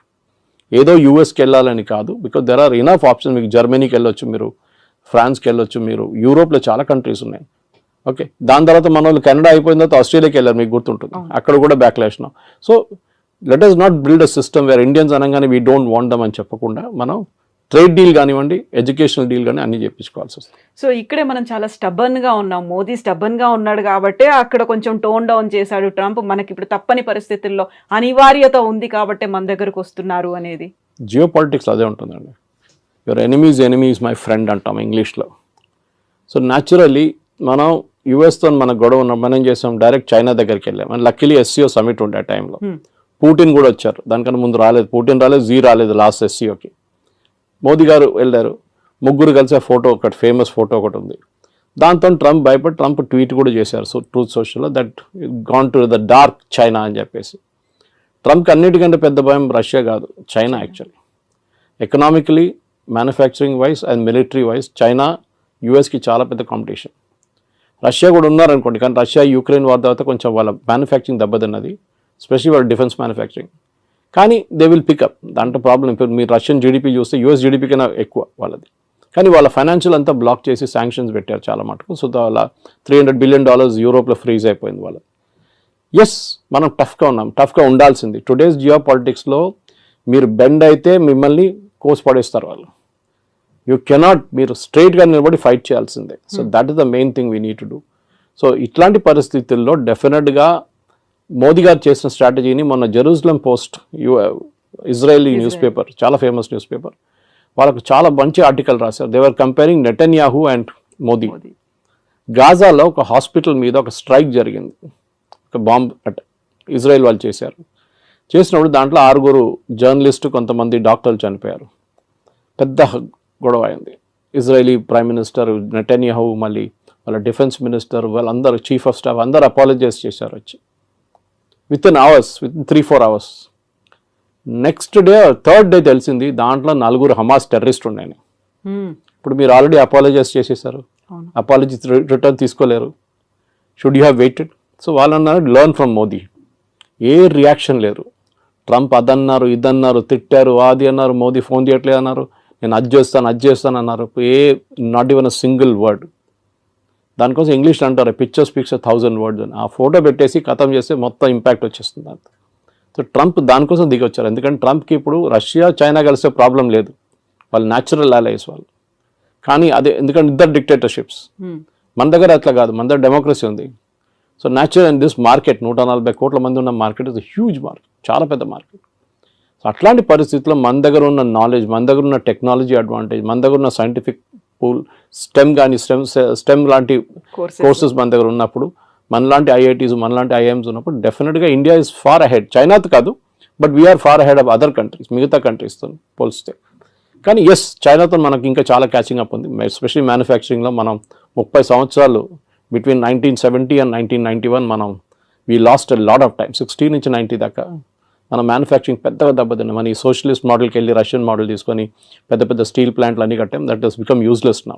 ఏదో యూఎస్కి వెళ్ళాలని కాదు, because there are enough options. మీకు జర్మనీకి వెళ్ళొచ్చు, మీరు ఫ్రాన్స్కి వెళ్ళొచ్చు, మీరు యూరోప్లో చాలా కంట్రీస్ ఉన్నాయి. ఓకే, దాని తర్వాత మన వాళ్ళు కెనడా అయిపోయిన తర్వాత ఆస్ట్రేలియాకి వెళ్ళారు, మీకు గుర్తుంటుంది, అక్కడ కూడా backlash. So let us not build a system wear Indians అనగానే వీ డోంట్ వాంట్ దమ్ అని చెప్పకుండా మనం ట్రేడ్ డీల్ కానివ్వండి, ఎడ్యుకేషనల్ డీల్ కానీ అన్ని చేయించుకోవాల్సి వస్తుంది. సో ఇక్కడే మనం చాలా స్టబర్న్గా ఉన్నాం. మోదీ స్టబర్న్గా ఉన్నాడు కాబట్టి అక్కడ కొంచెం టోన్ డౌన్ చేశాడు ట్రంప్. మనకి ఇప్పుడు తప్పని పరిస్థితుల్లో అనివార్యత ఉంది కాబట్టి మన దగ్గరకు వస్తున్నారు అనేది. జియో పాలిటిక్స్ అదే ఉంటుందండి. యువర్ ఎనిమీస్ మై ఫ్రెండ్ అంటాం ఇంగ్లీష్లో. సో న్యాచురల్లీ మనం యుఎస్తో మన గొడవ ఉన్నప్పుడు మనం ఏం చేసాం, డైరెక్ట్ చైనా దగ్గరికి వెళ్ళాం. అండ్ లక్కీలీ SCO సమిట్ ఉండే ఆ టైంలో పుటిన్ కూడా వచ్చారు. దానికన్నా ముందు రాలేదు, పుటిన్ రాలేదు, జీ రాలేదు లాస్ట్ SCOకి. మోదీ గారు వెళ్ళారు, ముగ్గురు కలిసి ఆ ఫోటో ఒకటి, ఫేమస్ ఫోటో ఒకటి ఉంది. దాంతో ట్రంప్ భయపడి ట్రంప్ ట్వీట్ కూడా చేశారు ట్రూత్ సోషల్లో, that gone to the dark China అని చెప్పేసి. ట్రంప్కి అన్నిటికంటే పెద్ద భయం రష్యా కాదు, China. Actually economically, manufacturing wise and military wise China యూఎస్కి చాలా పెద్ద కాంపిటీషన్. రష్యా కూడా ఉన్నారనుకోండి, కానీ రష్యా యుక్రెయిన్ వార్ తర్వాత కొంచెం వాళ్ళ మ్యానుఫ్యాక్చరింగ్ దెబ్బతిన్నది, స్పెషల్లీ వాళ్ళ డిఫెన్స్ మ్యానుఫ్యాక్చరింగ్. కానీ దే విల్ పికప్, దాంట్లో ప్రాబ్లం. ఇప్పుడు మీరు రష్యన్ జీడిపి చూస్తే US జీడిపి కన్నా ఎక్కువ వాళ్ళది. కానీ వాళ్ళ ఫైనాన్షియల్ అంతా బ్లాక్ చేసి శాంక్షన్స్ పెట్టారు చాలా మటుకు. సో వాళ్ళ $300 బిలియన్ యూరోప్లో ఫ్రీజ్ అయిపోయింది వాళ్ళది. ఎస్, మనం టఫ్గా ఉన్నాం, టఫ్గా ఉండాల్సింది. టుడేస్ జియో పాలిటిక్స్లో మీరు బెండ్ అయితే మిమ్మల్ని కోసి పడేస్తారు వాళ్ళు. యూ కెనాట్, మీరు స్ట్రైట్గా నిలబడి ఫైట్ చేయాల్సిందే. So that is the main thing we need to do. So ఇట్లాంటి పరిస్థితుల్లో డెఫినెట్గా మోదీ గారు చేసిన స్ట్రాటజీని మొన్న Jerusalem Post, Israeli newspaper, చాలా ఫేమస్ న్యూస్ పేపర్, వాళ్ళకు చాలా మంచి ఆర్టికల్ రాశారు. They were comparing Netanyahu and Modi. గాజాలో ఒక హాస్పిటల్ మీద ఒక స్ట్రైక్ జరిగింది, ఒక బాంబ్ అటాక్ ఇజ్రాయెల్ వాళ్ళు చేశారు. చేసినప్పుడు దాంట్లో 6 జర్నలిస్టు, కొంతమంది డాక్టర్లు చనిపోయారు. పెద్ద గొడవ అయింది. ఇజ్రాయలీ ప్రైమ్ మినిస్టర్ నెటన్యాహు, మళ్ళీ వాళ్ళ డిఫెన్స్ మినిస్టర్, వాళ్ళందరూ చీఫ్ ఆఫ్ స్టాఫ్ అందరూ అపాలజైజ్ చేశారు వచ్చి. With 3-4 hours. Next day, third day తెలిసింది దాంట్లో 4 హమాస్ టెర్రరిస్ట్ ఉన్నాయని. ఇప్పుడు మీరు ఆల్రెడీ అపాలజైజ్ చేసేసారు, అపాలజీ రిటర్న్ తీసుకోలేరు. Should you have weighted? So వాళ్ళు అన్నారు learn from Modi. A reaction లేరు. ట్రంప్ అదన్నారు, ఇదన్నారు, తిట్టారు, అది అన్నారు, మోదీ ఫోన్ చేయట్లేదు అన్నారు, నేను అది చేస్తాను అన్నారు. Not even a single word. దానికోసం ఇంగ్లీష్లో అంటారు పిక్చర్ స్పీక్స్ 1,000 words అని. ఆ ఫోటో పెట్టేసి ఖతం చేస్తే మొత్తం ఇంపాక్ట్ వచ్చేస్తుంది అంత. సో ట్రంప్ దానికోసం దిగి వచ్చారు. ఎందుకంటే ట్రంప్కి ఇప్పుడు రష్యా చైనా కలిసే ప్రాబ్లం లేదు, వాళ్ళు న్యాచురల్ అలైస్ వాళ్ళు. కానీ అదే ఎందుకంటే ఇద్దరు డిక్టేటర్షిప్స్. మన దగ్గర అట్లా కాదు, మన దగ్గర డెమోక్రసీ ఉంది. So natural and this market 140 కోట్ల మంది ఉన్న మార్కెట్ ఇస్ హ్యూజ్ మార్కెట్, చాలా పెద్ద మార్కెట్. సో అట్లాంటి పరిస్థితుల్లో మన దగ్గర ఉన్న నాలెడ్జ్, మన దగ్గర ఉన్న టెక్నాలజీ అడ్వాంటేజ్, మన దగ్గర ఉన్న సైంటిఫిక్ పూల్, స్టెమ్ కానీ స్టెమ్ లాంటి కోర్సెస్ మన దగ్గర ఉన్నప్పుడు, మనలాంటి IITs, మనలాంటి IIMs ఉన్నప్పుడు డెఫినెట్గా ఇండియా ఇస్ ఫార్ అహెడ్. చైనాతో కాదు, but we are far ahead of other countries, మిగతా కంట్రీస్తో పోలిస్తే. కానీ ఎస్, చైనాతో మనకి ఇంకా చాలా క్యాచింగ్ అప్ ఉంది. ఎస్పెషల్లీ మ్యానుఫ్యాక్చరింగ్లో మనం 30 సంవత్సరాలు బిట్వీన్ 1970 and 1991 మనం we lost a lot of time. 60 నుంచి 90 దాకా మన మ్యానుఫ్యాక్చరింగ్ పెద్దగా దెబ్బతిన్నాం. మన ఈ సోషలిస్ట్ మోడల్కి వెళ్ళి రష్యన్ మోడల్ తీసుకొని పెద్ద పెద్ద స్టీల్ ప్లాంట్లు అన్నీ కట్టాం. That has become useless now.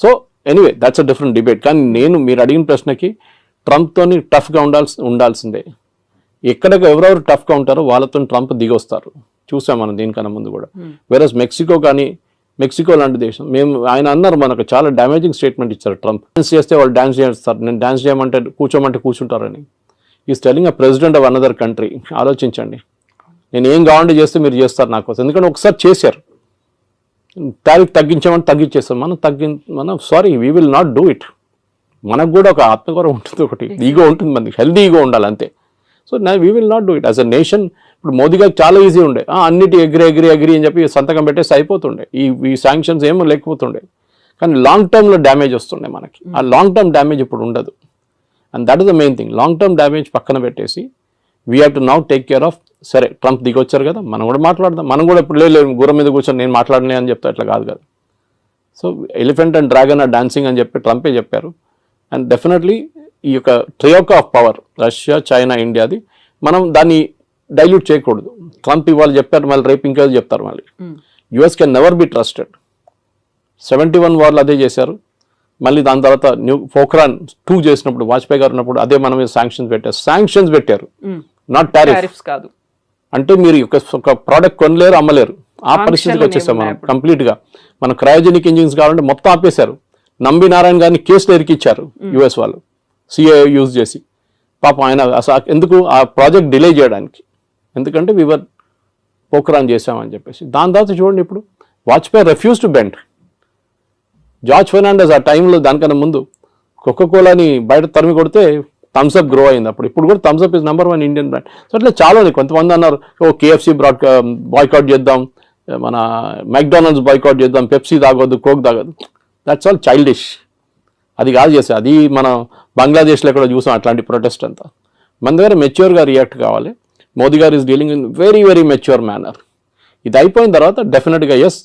So anyway that's a different debate. కానీ మీరు అడిగిన ప్రశ్నకి ట్రంప్తోని టఫ్గా ఉండాల్సిందే. ఎక్కడికి ఎవరెవరు టఫ్గా ఉంటారో వాళ్ళతో ట్రంప్ దిగొస్తారు. చూసాం మనం దీనికన్నా ముందు కూడా. వేరస్ మెక్సికో లాంటి దేశం, ఆయన అన్నారు మనకు చాలా డ్యామేజింగ్ స్టేట్మెంట్ ఇచ్చారు ట్రంప్. డాన్స్ చేస్తే వాళ్ళు డాన్స్ చేస్తారు, నేను డాన్స్ చేయమంటే కూర్చోమంటే కూర్చుంటారని. Is telling a president of another country. ఆలోచించండి, నేను ఏం కావాలంటే చేస్తే మీరు చేస్తారు నా కోసం. ఎందుకంటే ఒకసారి చేశారు, టారిఫ్ తగ్గించామని తగ్గించేస్తాం. మనం sorry, we will not do it. మనకు కూడా ఒక ఆత్మగౌరవం ఉంటుంది, ఒకటి ఈగో ఉంటుంది, మనకి హెల్దీ ఈగో ఉండాలి అంతే. So we will not do it as a nation. ఇప్పుడు మోదీ గారికి చాలా ఈజీ ఉండే, అన్నిటి అగ్రి అని చెప్పి సంతకం పెట్టేసి అయిపోతుండే, ఈ శాంక్షన్స్ ఏమో లేకపోతుండే. కానీ లాంగ్ టర్మ్లో డ్యామేజ్ వస్తుండే మనకి. ఆ లాంగ్ టర్మ్ డ్యామేజ్ ఇప్పుడు ఉండదు. And that is the main thing. Long term damage పక్కన పెట్టేసి we have to now take care of. సరే, ట్రంప్ దిగొచ్చారు కదా, మనం కూడా మాట్లాడదాం. మనం కూడా ఇప్పుడు లేదు గుర్రం మీద కూర్చొని నేను మాట్లాడలే అని చెప్తా, అట్లా కాదు కదా. So elephant and dragon are dancing అని చెప్పి ట్రంపే చెప్పారు. అండ్ డెఫినెట్లీ ఈ యొక్క troika of power, Russia, China, ఇండియాది, మనం దాన్ని డైల్యూట్ చేయకూడదు. ట్రంప్ ఇవాళ చెప్పారు, మళ్ళీ రేపు ఇంకా చెప్తారు మళ్ళీ. US can never be trusted. 71 వార్లు అదే చేశారు. మళ్ళీ దాని తర్వాత పోఖ్రాన్ 2 చేసినప్పుడు, వాజ్పేయి గారు ఉన్నప్పుడు అదే మన మీద శాంక్షన్స్ పెట్టారు, నాట్ టారిఫ్స్ కాదు. అంటే మీరు ఒక ప్రోడక్ట్ కొనలేరు, అమ్మలేరు, ఆ పరిస్థితికి వచ్చేసాం మనం కంప్లీట్గా. మన క్రయోజెనిక్ ఇంజిన్స్ కావాలంటే మొత్తం ఆపేశారు. నంబి నారాయణ గారిని కేసులు ఎరికిచ్చారు యుఎస్ వాళ్ళు, సిఏ యూజ్ చేసి. పాపం ఆయన అసలు ఎందుకు ఆ ప్రాజెక్ట్ డిలే చేయడానికి, ఎందుకంటే వివర్ పోఖ్రాన్ చేసామని చెప్పేసి. దాని తర్వాత చూడండి ఇప్పుడు Vajpayee refuse to bend. George Fernandes ఆ టైంలో దానికన్నా ముందు కోకోకోలాని బయట తరిమి కొడితే థమ్స్అప్ గ్రో అయింది అప్పుడు. ఇప్పుడు కూడా Thums Up is #1 Indian brand. So అట్లా చాలా ఉంది. కొంతమంది అన్నారు KFC బాయ్కాట్ చేద్దాం, మన మెక్డానల్డ్స్ బాయ్కాట్ చేద్దాం, పెప్సీ తాగొద్దు, కోక్ తాగొద్దు. That's all childish. అది కాదు చేస్తే, అది మనం బంగ్లాదేశ్లో కూడా చూసాం అట్లాంటి ప్రొటెస్ట్ అంతా. మన దగ్గర మెచ్యూర్గా రియాక్ట్ కావాలి. Modi garu is dealing in very very mature manner. ఇది అయిపోయిన తర్వాత డెఫినెట్గా ఎస్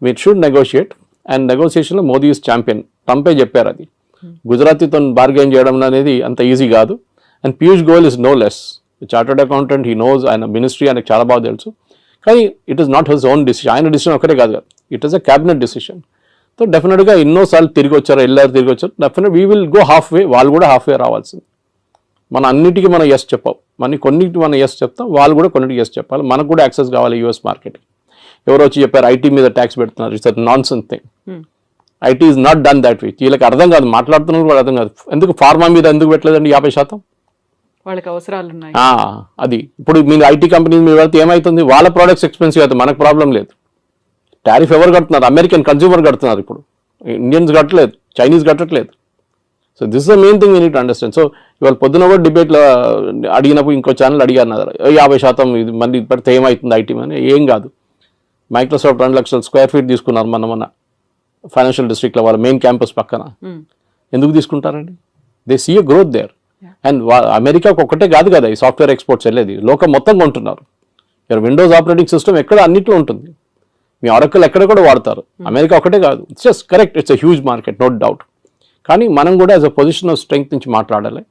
మీరు షుడ్ నెగోషియేట్, అండ్ నెగోషియేషన్లో మోదీ ఈజ్ ఛాంపియన్. ట్రంపే చెప్పారు అది. గుజరాతీతో బార్గెన్ చేయడం అనేది అంత ఈజీ కాదు. And Piyush Goyal is no less chartered accountant, he knows, ఆయన మినిస్ట్రీ ఆయనకు చాలా బాగా తెలుసు. కానీ it is not his own decision, ఆయన డిసిషన్ ఒకటే కాదు కదా, it is a cabinet decision. So డెఫినెట్గా ఎన్నోసార్లు తిరిగి వచ్చారు, తిరిగి వచ్చారు. Definite we will go half వే, వాళ్ళు కూడా హాఫ్ వే రావాల్సింది. మన అన్నిటికీ మనం ఎస్ చెప్పాం, కొన్నిటికి మనం ఎస్ చెప్తాం, వాళ్ళు కూడా కొన్నిటికి ఎస్ చెప్పాలి. మనకు కూడా యాక్సెస్ కావాలి యూఎస్ మార్కెట్కి. ఎవరు వచ్చి చెప్పారు ఐటీ మీద ట్యాక్స్ పెడుతున్నారు, it's non sense thing. IT is not done that way. వీళ్ళకి అర్థం కాదు, మాట్లాడుతున్నారు కూడా అర్థం కాదు. ఎందుకు ఫార్మా మీద ఎందుకు పెట్టలేదండి 50%? వాళ్ళకి అవసరాలు ఉన్నాయి. అది ఇప్పుడు మీరు ఐటీ కంపెనీస్ మీద వెళ్తే ఏమవుతుంది, వాళ్ళ ప్రోడక్ట్స్ ఎక్స్పెన్సివ్ అవుతుంది, మనకు ప్రాబ్లం లేదు. టారిఫ్ ఎవరు కడుతున్నారు? అమెరికన్ కన్స్యూమర్ కడుతున్నారు. ఇప్పుడు ఇండియన్స్ కట్టలేదు, చైనీస్ కట్టట్లేదు. So this the main thing you need understand. So ఇవాళ పొద్దున కూడా డిబేట్లో అడిగినప్పుడు ఇంకో ఛానల్ అడిగారు 50% ఇది మళ్ళీ పెడితే ఏమవుతుంది ఐటీ అని. ఏం కాదు. మైక్రోసాఫ్ట్ 2 లక్షల స్క్వేర్ ఫీట్ తీసుకున్నారు మన ఫైనాన్షియల్ డిస్ట్రిక్ట్లో, వాళ్ళ మెయిన్ క్యాంపస్ పక్కన. ఎందుకు తీసుకుంటారండి? They see a growth there. And అమెరికాకు ఒక్కటే కాదు కదా ఈ సాఫ్ట్వేర్ ఎక్స్పోర్ట్స్ వెళ్ళేది, లోకం మొత్తం కొంటున్నారు. విండోస్ ఆపరేటింగ్ సిస్టమ్ ఎక్కడ అన్నిట్లో ఉంటుంది, మీ ఆరకల్ ఎక్కడ కూడా వాడతారు. అమెరికా ఒకటే కాదు. It's just correct, it's a huge market, no doubt. కానీ మనం కూడా as a position of strength నుంచి మాట్లాడాలి.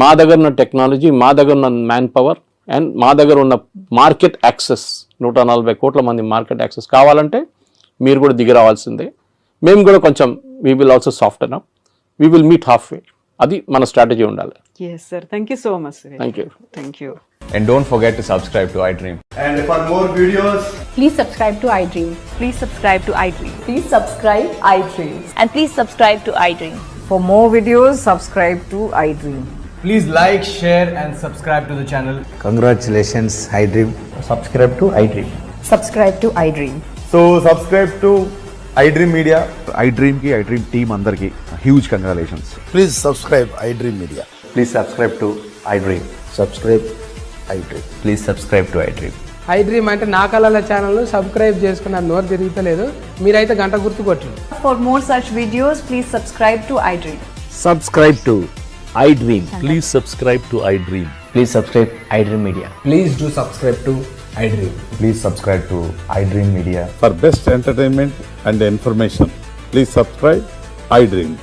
మా దగ్గర ఉన్న టెక్నాలజీ, మా దగ్గర ఉన్న మ్యాన్ పవర్, అండ్ మా దగ్గర ఉన్న మార్కెట్ యాక్సెస్, 140 కోట్ల మంది మార్కెట్ యాక్సెస్ కావాలంటే మీరు కూడా దిగి రావాల్సిందే. మేము కూడా కొంచెం we will also soften up, we will meet halfway. అది మన స్ట్రాటజీ ఉండాలి. Yes, sir. Thank you so much, sir. Thank you. Thank you. And don't forget to subscribe to iDream. And for more videos, Please subscribe to iDream. Please subscribe to iDream. Please subscribe iDream. And please subscribe to iDream. For more videos, subscribe to iDream. please like, share, and subscribe to the channel. Congratulations, iDream. Subscribe to iDream. Subscribe to iDream. So subscribe to iDream Media. iDream ki iDream team andarki huge congratulations. Please subscribe iDream Media. Please subscribe to iDream. Subscribe iDream. Please subscribe to iDream. iDream అంటే నా కళల channel subscribe చేసుకున్న నోరు తిరుగుతలేదు, మీరైతే గంట గుర్తు కొట్టండి. For more such videos, please subscribe to iDream. Subscribe to iDream. Please subscribe to iDream. Please subscribe iDream Media. Please do subscribe to iDream. Please subscribe to iDream Media. For best entertainment and information, please subscribe iDream.